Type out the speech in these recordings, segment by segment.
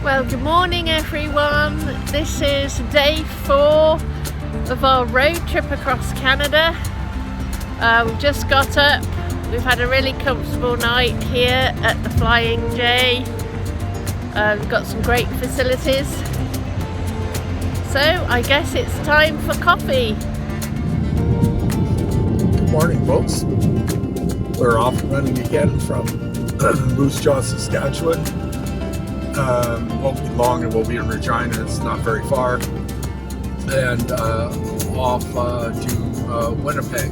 Well, good morning everyone. This is day 4 of our road trip across Canada. We've just got up. We've had a really comfortable night here at the Flying J. We've got some great facilities. So I guess it's time for coffee. Good morning, folks. We're off and running again from Moose Jaw, Saskatchewan. Won't be long and we'll be in Regina. It's not very far. And off to Winnipeg.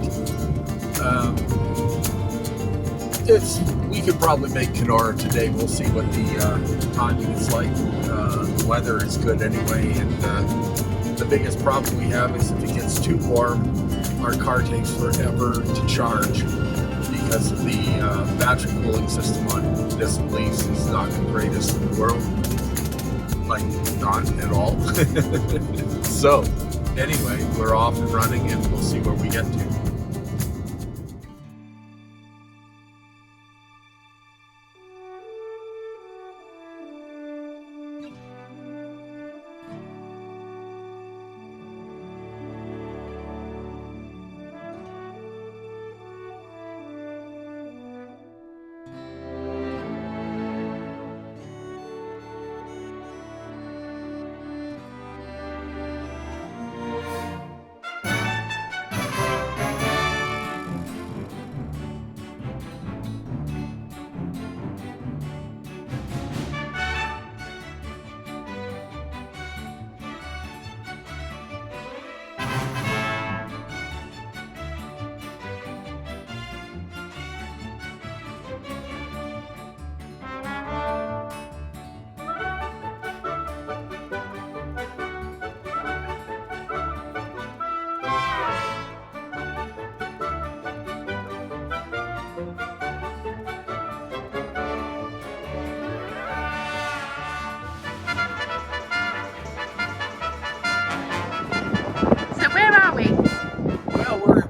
We could probably make Kenora today. We'll see what the timing is like. The weather is good anyway, and the biggest problem we have is if it gets too warm, our car takes forever to charge because the battery cooling system on this lease is not the greatest in the world. Like, not at all. So, anyway, we're off and running and we'll see where we get to.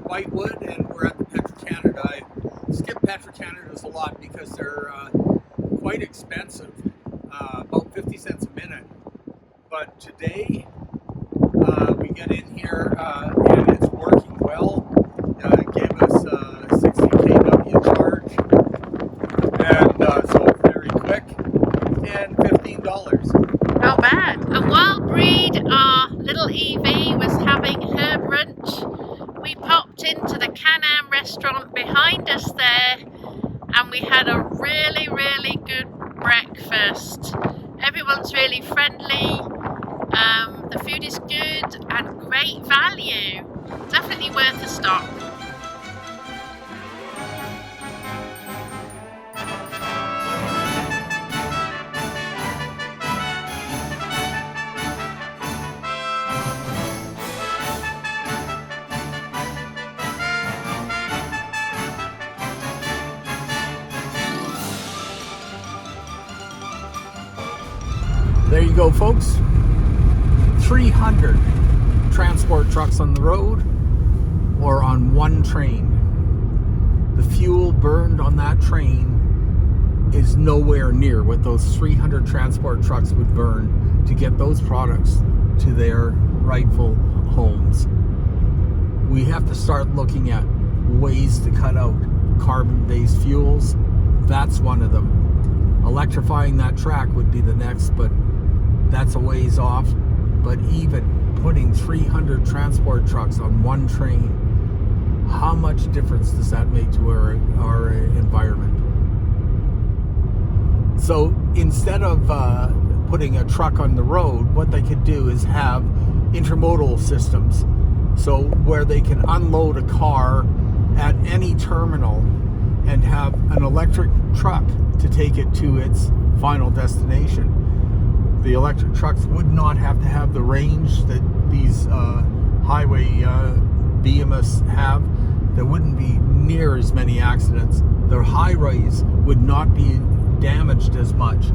Whitewood, and we're at the Petro-Canada. I skip Petro-Canadas a lot because they're quite expensive, about 50 cents a minute. But today we get in here and it's working well. It gave us a 60 kW charge, and so it's very quick, and $15. Not bad. A wild breed, our little EV, was having her brunch. We popped into the Can-Am restaurant behind us there and we had a really good breakfast. Everyone's really friendly, the food is good and great value. Definitely worth a stop. There you go, folks. 300 transport trucks on the road or on one train. The fuel burned on that train is nowhere near what those 300 transport trucks would burn to get those products to their rightful homes. We have to start looking at ways to cut out carbon-based fuels. That's one of them. Electrifying that track would be the next, but that's a ways off. But even putting 300 transport trucks on one train, how much difference does that make to our environment? So instead of putting a truck on the road, what they could do is have intermodal systems. So where they can unload a car at any terminal and have an electric truck to take it to its final destination. The electric trucks would not have to have the range that these highway behemoths have. There wouldn't be near as many accidents. Their highways would not be damaged as much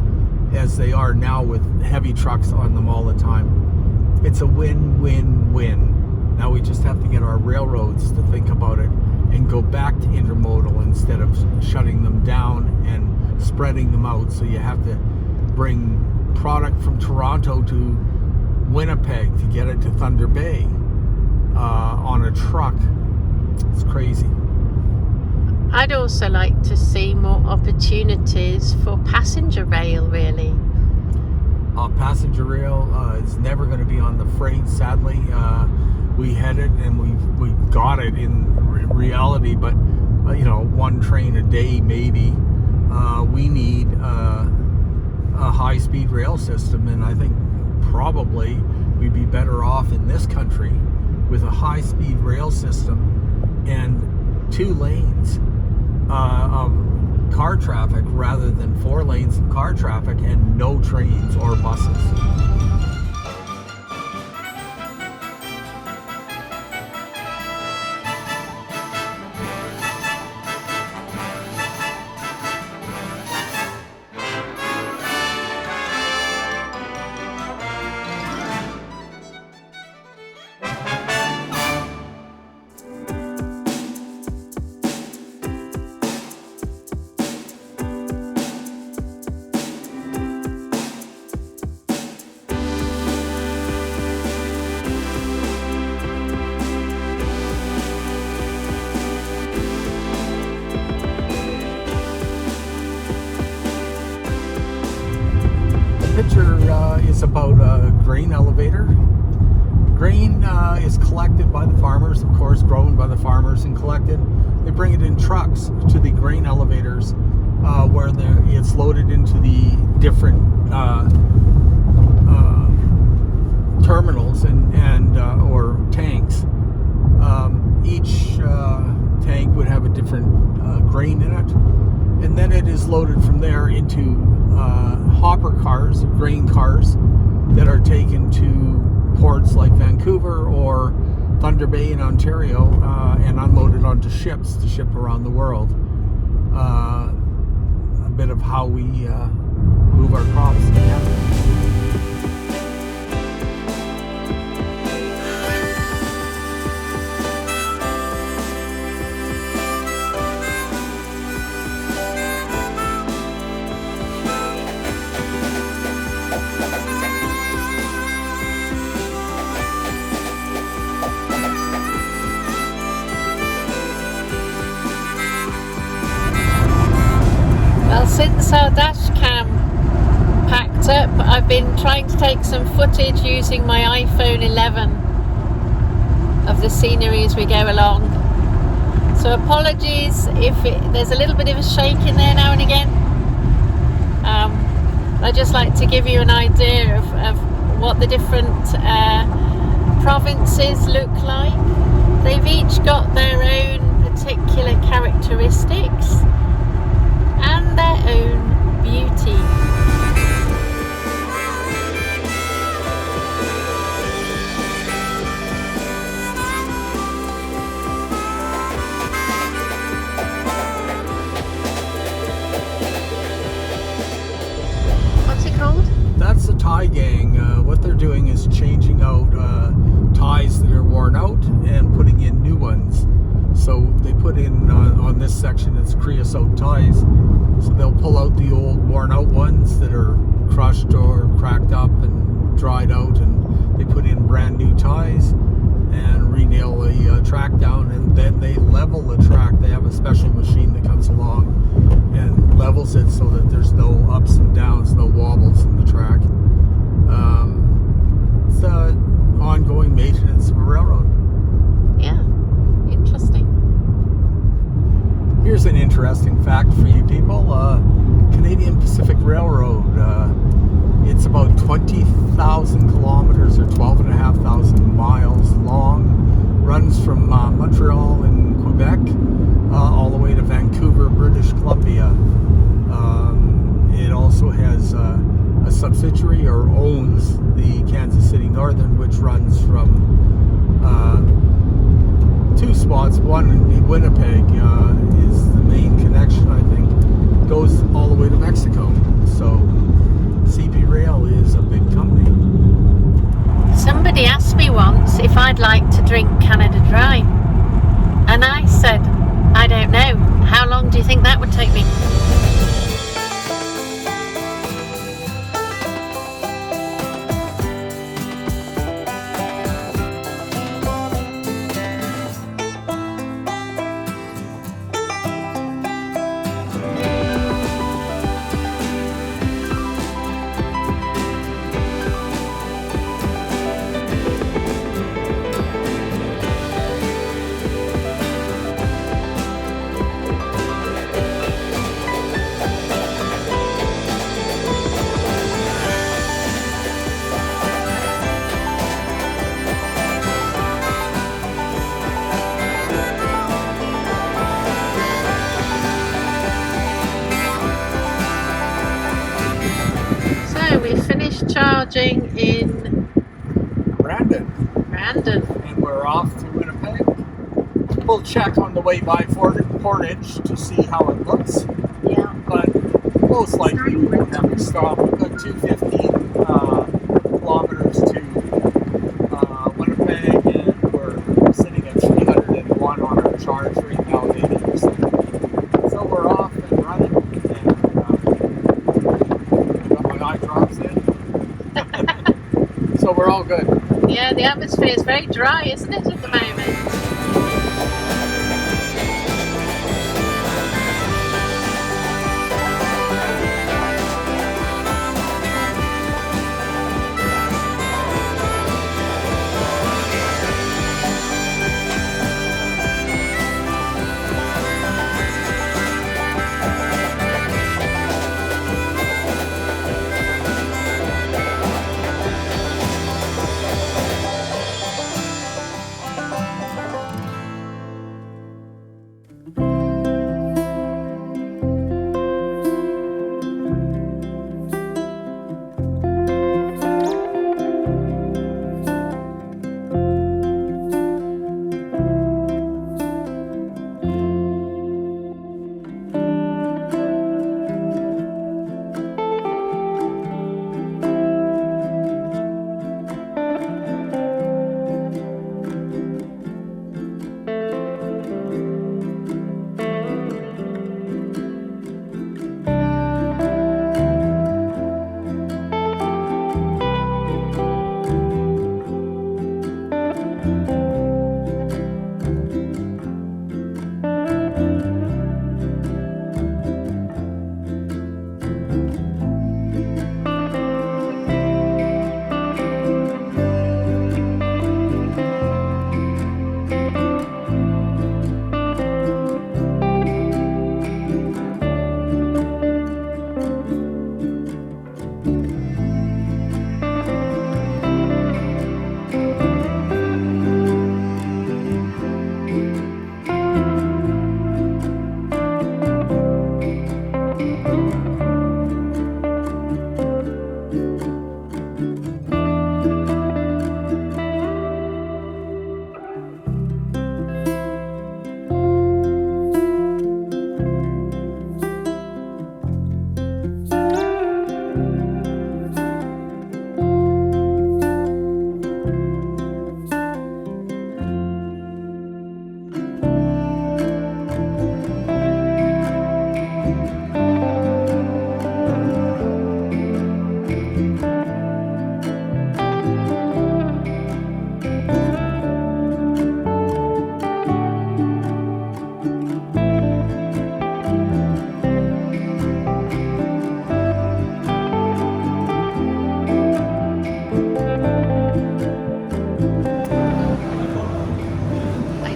as they are now with heavy trucks on them all the time. It's a win-win-win. Now we just have to get our railroads to think about it and go back to intermodal instead of shutting them down and spreading them out. So you have to bring product from Toronto to Winnipeg to get it to Thunder Bay on a truck. It's crazy. I'd also like to see more opportunities for passenger rail, really. Passenger rail is never going to be on the freight, sadly. We had it and we got it in reality, but one train a day maybe. We need a high-speed rail system, and I think probably we'd be better off in this country with a high-speed rail system and 2 lanes of car traffic rather than 4 lanes of car traffic and no trains or buses. Picture is about a grain elevator. Grain is collected by the farmers, of course, grown by the farmers and collected. They bring it in trucks to the grain elevators where it's loaded into the different terminals and or tanks. Each tank would have a different grain in it, and then it is loaded from there into hopper cars, grain cars, that are taken to ports like Vancouver or Thunder Bay in Ontario and unloaded onto ships to ship around the world. A bit of how we move our crops in Canada. Since our dash cam packed up, I've been trying to take some footage using my iPhone 11 of the scenery as we go along. So apologies if there's a little bit of a shake in there now and again. I'd just like to give you an idea of what the different provinces look like. They've each got their own particular characteristics and their own beauty. What's it called? That's the tie gang. What they're doing is changing out ties that are worn out and putting in new ones. So they put in on this section, it's creosote ties. So they'll pull out the old worn out ones that are crushed or cracked up and dried out, and they put in brand new ties and re-nail the track down, and then they level the track. They have a special machine that comes along and levels it so that there's no ups and downs, no wobbles in the track. It's ongoing maintenance of a railroad. Yeah, interesting. Here's an interesting fact for you people. Canadian Pacific Railroad, it's about 20,000 kilometers or 12,500 miles long, runs from Montreal in Quebec all the way to Vancouver, British Columbia. It also has a subsidiary, or owns, the Kansas City Northern, which runs from 2 spots. One in Winnipeg is the main connection, I think, goes all the way to Mexico. So CP Rail is a big company. Somebody asked me once if I'd like to drink Canada Dry, and I said, I don't know. How long do you think that would take me? lodging in Brandon. Brandon. And we're off to Winnipeg. We'll check on the way by Portage to see how it looks. Yeah. But most likely we won't have to stop. We've got 215 kilometers to Winnipeg, and we're sitting at 301 on our charge right now, 80%. So we're off and running, and got my eye drops in. So we're all good. Yeah, the atmosphere is very dry, isn't it, at the moment?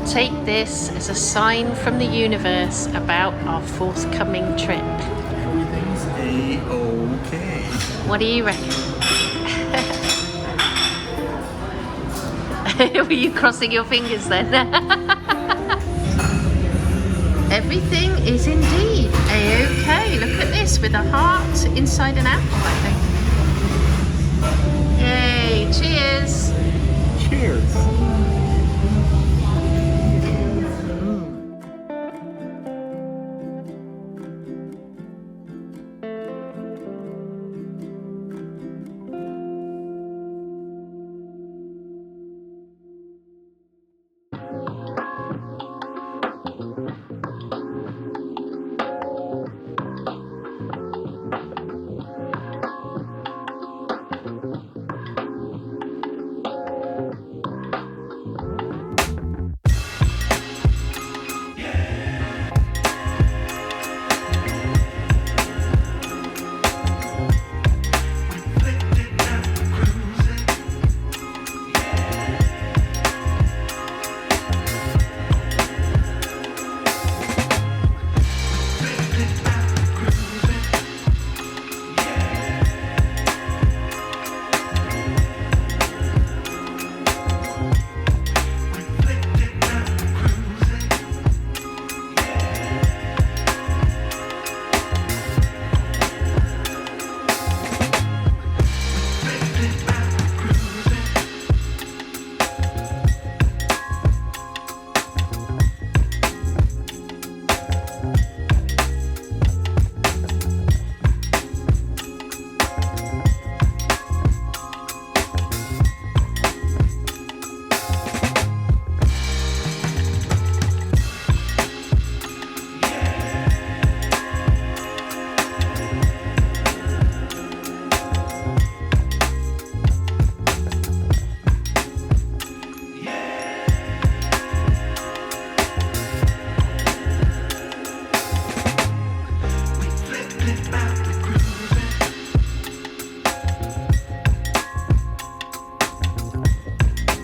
Take this as a sign from the universe about our forthcoming trip. Everything's A-okay. What do you reckon? Were you crossing your fingers then? Everything is indeed A-okay. Look at this with a heart inside and out, I think. Yay, cheers. Cheers.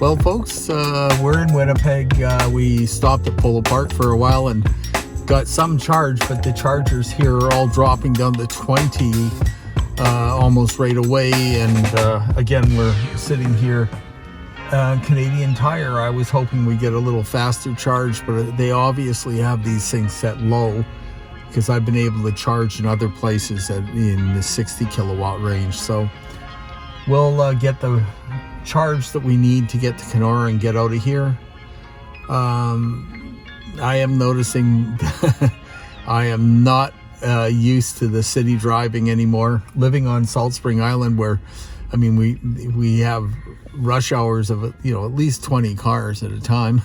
Well, folks, we're in Winnipeg. We stopped at Polo Park for a while and got some charge, but the chargers here are all dropping down to 20 almost right away. And again, we're sitting here. Canadian Tire, I was hoping we'd get a little faster charge, but they obviously have these things set low, because I've been able to charge in other places in the 60 kilowatt range. So we'll get the charge that we need to get to Kenora and get out of here. I am noticing I am not used to the city driving anymore. Living on Salt Spring Island, where I mean we have rush hours of at least 20 cars at a time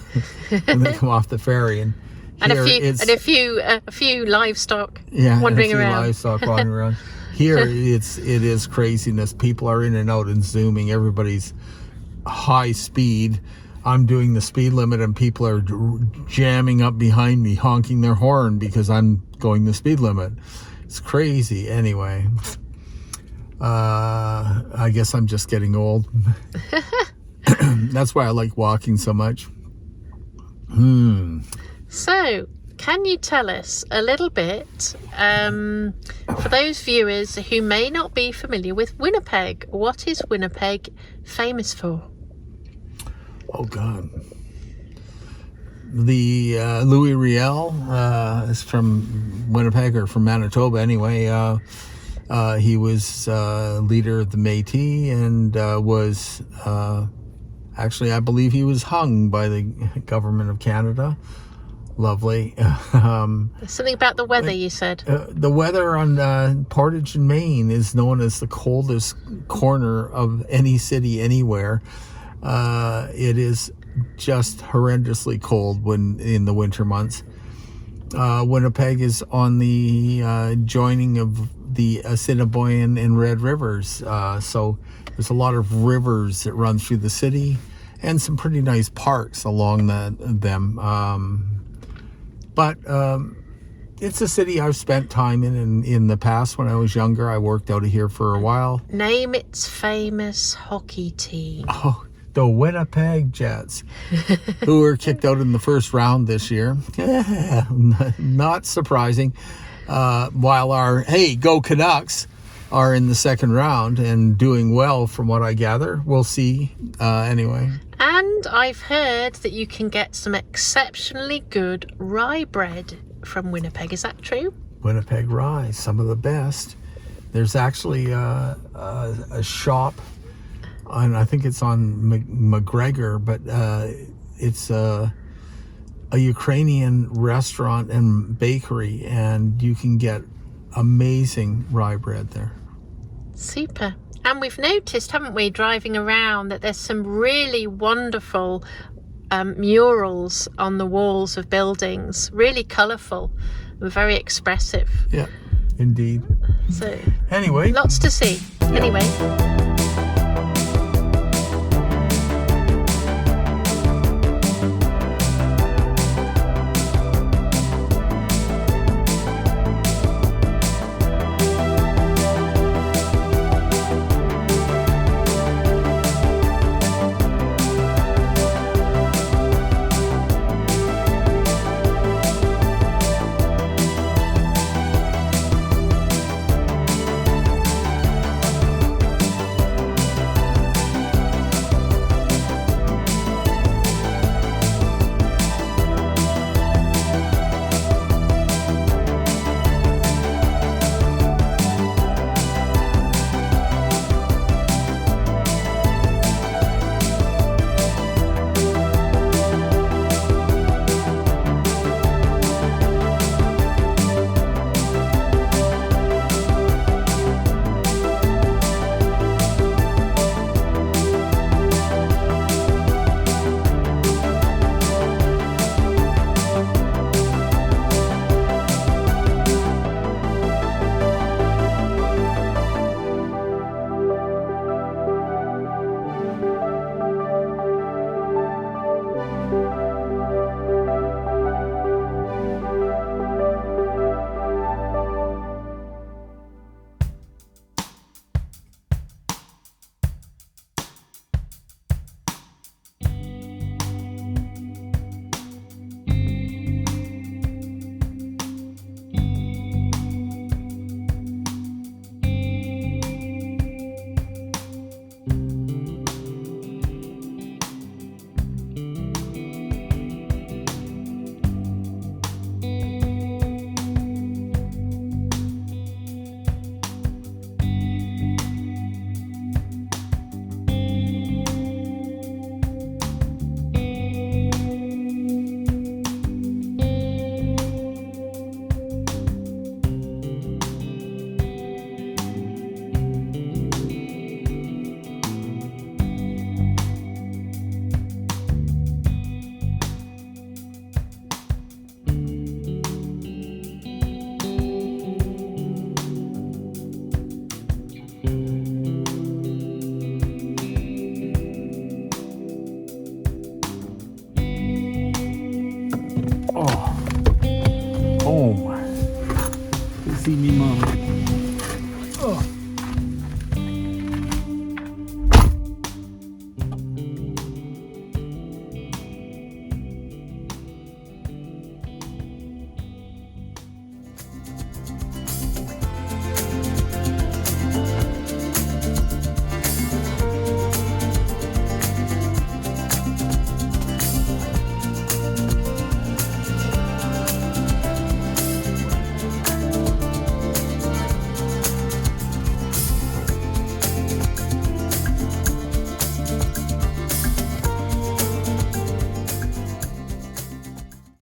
when they come off the ferry, and a few livestock wandering around. Here it is craziness. People are in and out and zooming. Everybody's high speed. I'm doing the speed limit and people are jamming up behind me, honking their horn because I'm going the speed limit. It's crazy. Anyway, I guess I'm just getting old. That's why I like walking so much. So, can you tell us a little bit, for those viewers who may not be familiar with Winnipeg, what is Winnipeg famous for? Oh, God. The Louis Riel is from Winnipeg, or from Manitoba anyway. He was leader of the Métis and was actually, I believe he was hung by the government of Canada. Lovely. Something about the weather, you said. The weather on Portage in Maine is known as the coldest corner of any city anywhere. It is just horrendously cold in the winter months. Winnipeg is on the joining of the Assiniboine and Red Rivers, so there's a lot of rivers that run through the city and some pretty nice parks along them. But it's a city I've spent time in the past. When I was younger, I worked out of here for a while. Name its famous hockey team. Oh, the Winnipeg Jets, who were kicked out in the first round this year. Not surprising. While our Hey Go Canucks are in the second round and doing well from what I gather. We'll see anyway. And I've heard that you can get some exceptionally good rye bread from Winnipeg. Is that true? Winnipeg rye, some of the best. There's actually a shop, and I think it's on McGregor, but it's a Ukrainian restaurant and bakery, and you can get amazing rye bread there. Super. And we've noticed, haven't we, driving around, that there's some really wonderful murals on the walls of buildings, really colourful and very expressive. Yeah, indeed. So anyway, lots to see. Anyway.